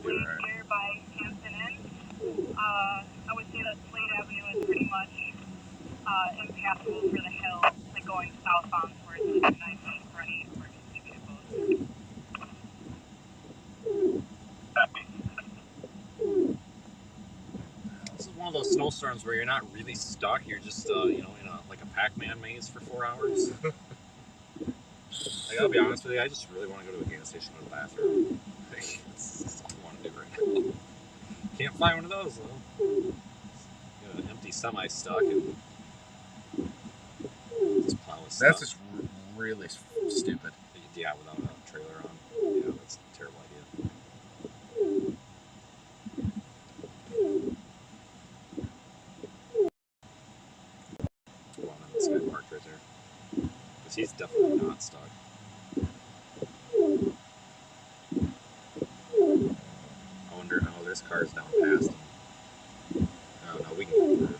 do right here by Hampton Inn. I would say that Slade Avenue is pretty much impassable for the hill, like going southbound towards the 9 for any emergency vehicles. This is one of those snowstorms where you're not really stuck. You're just, you know, in like a Pac-Man maze for 4 hours. I gotta be honest with you, I just really want to go to a gas station and go to the bathroom. That's all I want to do right now. Can't find one of those though. Got an empty semi stuck and just plow with stuff. That's just really stupid. Yeah, without a trailer on. Yeah, that's a terrible idea. Well, then this guy parked right there. Because he's definitely not stuck. I wonder, oh, this car's down past him. Oh, no, we can get through.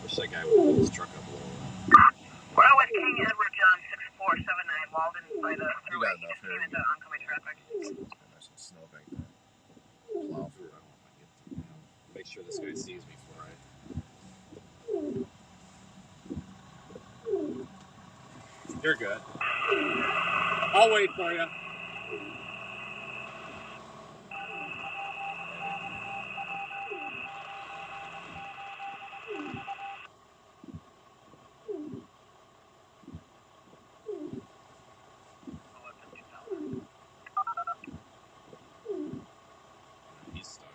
Wish that guy would pull his truck up a little. Well, with King Edward John 6479 Walden by the thruway, just came into oncoming traffic. There's some snow back there. Plow through. I don't know if I can get through. You know, make sure this guy sees me before I. You're good. I'll wait for you. He's stuck.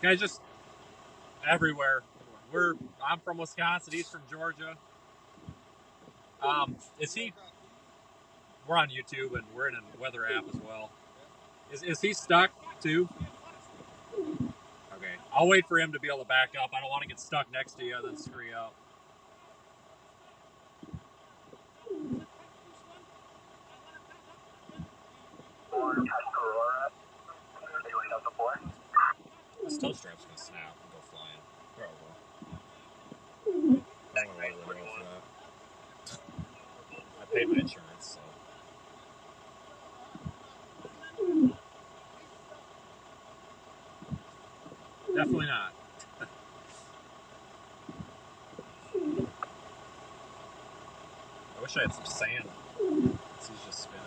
Guys, just everywhere. I'm from Wisconsin. He's from Georgia. Is he? We're on YouTube and we're in a weather app as well. Is he stuck too? Okay, I'll wait for him to be able to back up. I don't want to get stuck next to you and then screw you up. This tow strap's gonna snap and go flying. Probably. I don't really know for that. I paid my insurance, so. Definitely not. I wish I had some sand. This is just spinning.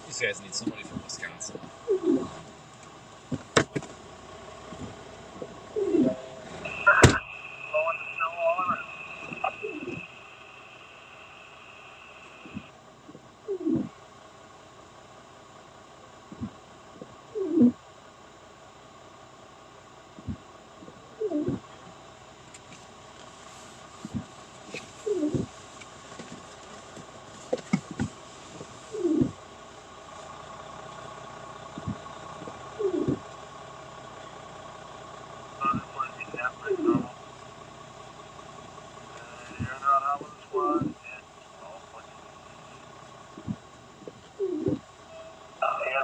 These guys need somebody from Wisconsin.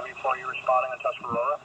Before you were spotting a Tuscarora?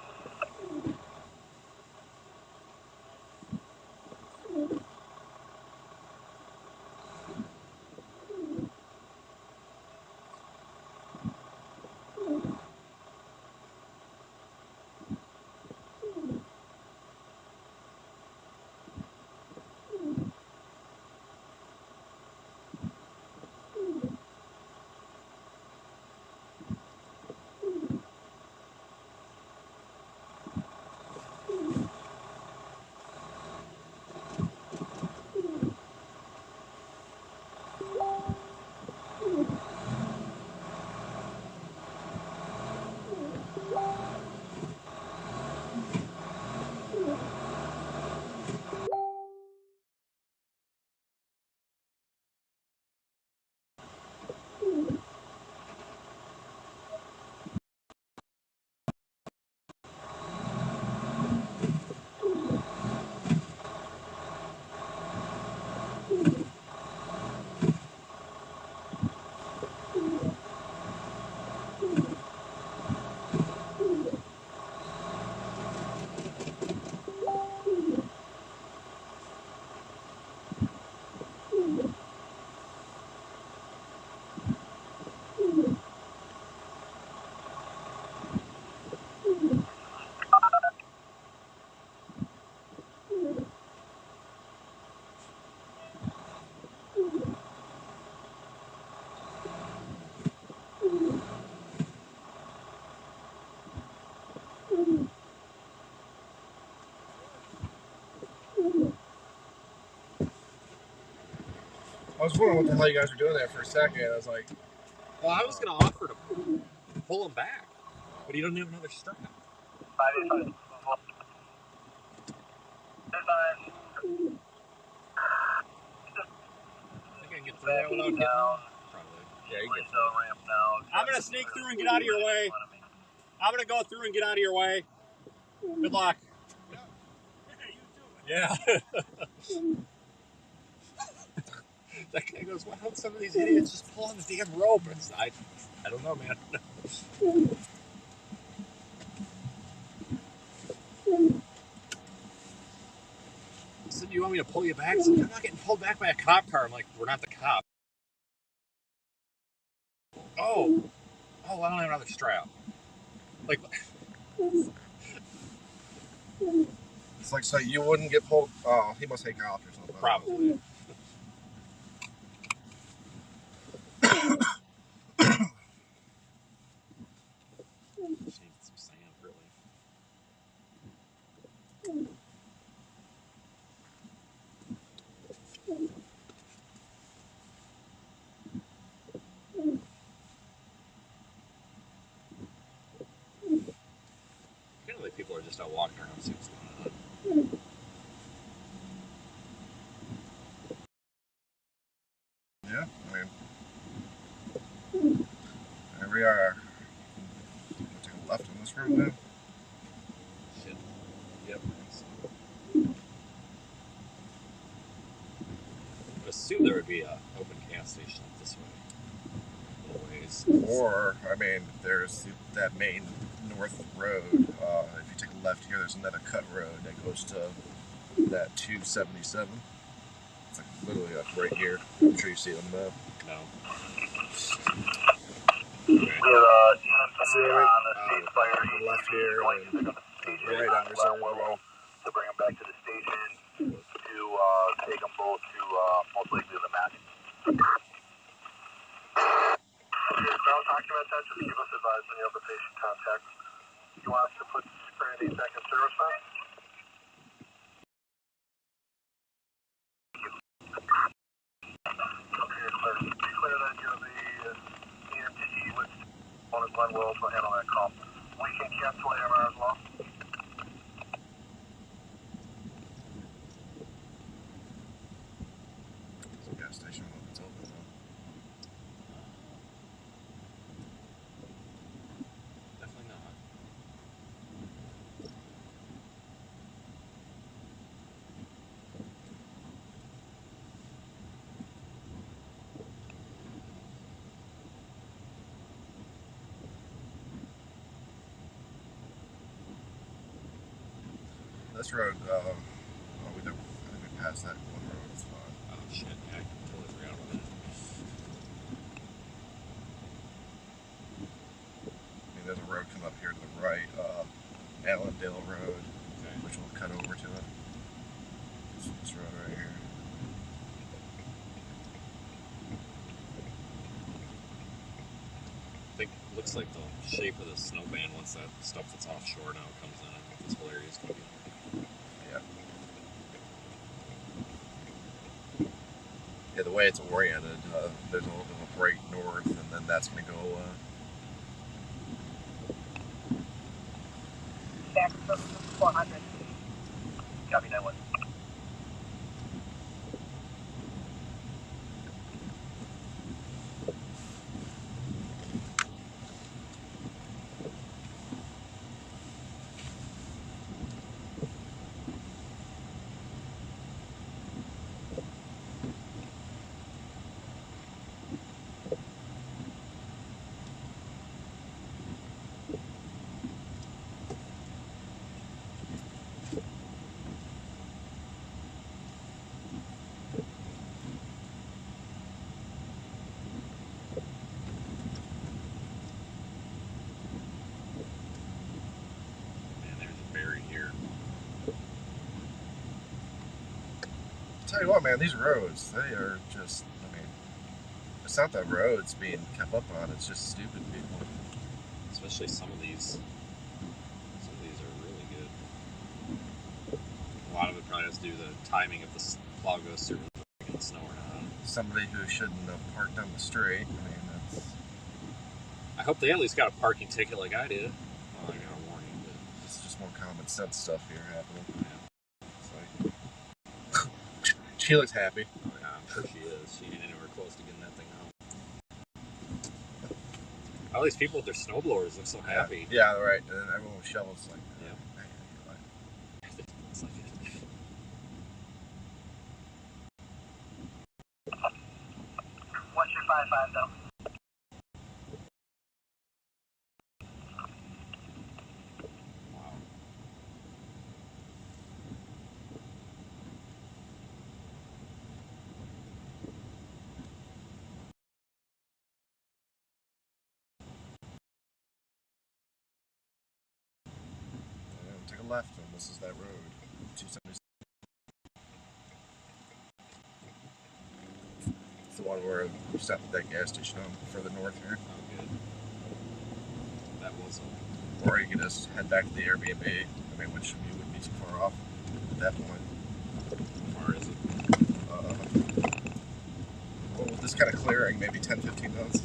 was wondering what the hell you guys were doing there for a second. I was like, well, I was going to offer to pull him back, but he doesn't have another strap. I think I can get through that without hitting him. Probably. yeah, you get through. I'm going to sneak through and get out of your way. I'm going to go through and get out of your way. Good luck. Yeah. That guy goes, why don't some of these idiots just pull on the damn rope? I don't know, man. He said, you want me to pull you back? He's like, I'm not getting pulled back by a cop car. I'm like, we're not the cop. Oh, I don't have another strap. Like, It's like, so you wouldn't get pulled. Oh, he must hate cops or something. probably. Just need some sand, really. Kind of like people are just out walking around, see what's going on. Yeah, I mean, there we are. We'll take a left on this road now. Shit. Yep. I would assume there would be an open gas station up this way. A little ways. Or, I mean, there's that main north road. If you take a left here, there's another cut road that goes to that 277. It's like literally like right here. I'm sure you see it on the map. No. See it? Left here and right on Reserve Road. To bring them back to the station to take them both to most likely the match. Ground document attention, give us advice when you have the patient contact. You want us to put Serenity back in service now? Okay, clear. Be clear that you're the EMT with one of Glenn Wills will handle that call. We can cancel AMR as well. There's a gas station when it's open though. Definitely not. This road, I think we passed that one road. It's fine. Oh, shit. Yeah, I totally forgot about that. I mean, there's a road come up here to the right, Allendale Road, Okay. which will cut over to it. This road right here. I think it looks like the shape of the snowband once that stuff that's offshore now comes in. I think this whole area is going to be Yeah. Yeah, the way it's oriented, there's a little bit of a break north, and then that's going to go. Back to 400. Copy that one. Man, there's a berry here. Tell you what, man, these roads, they are just, I mean, it's not the roads being kept up on, it's just stupid people. Especially some of these. Some of these are really good. A lot of it probably has to do with the timing if the plow goes through the snow or not. somebody who shouldn't have parked on the street. I mean, that's I hope they at least got a parking ticket like I did. Well, I got a warning, but it's just more common sense stuff here happening. yeah. It's like, she looks happy. Oh, yeah, I'm sure she is. She ain't anywhere close to getting that thing out. All these people with their snowblowers look so happy. Yeah, right. And then everyone with shovels like, Yeah. Man, you're like, It's like, 1255 though. wow. take a left, and this is that road. 276. It's the one where we stopped at that gas station on further north here. Oh, good. That was Or you can just head back to the Airbnb. I mean, which you wouldn't be too far off at that point. how far is it? Well, with this kind of clearing, maybe 10, 15 minutes.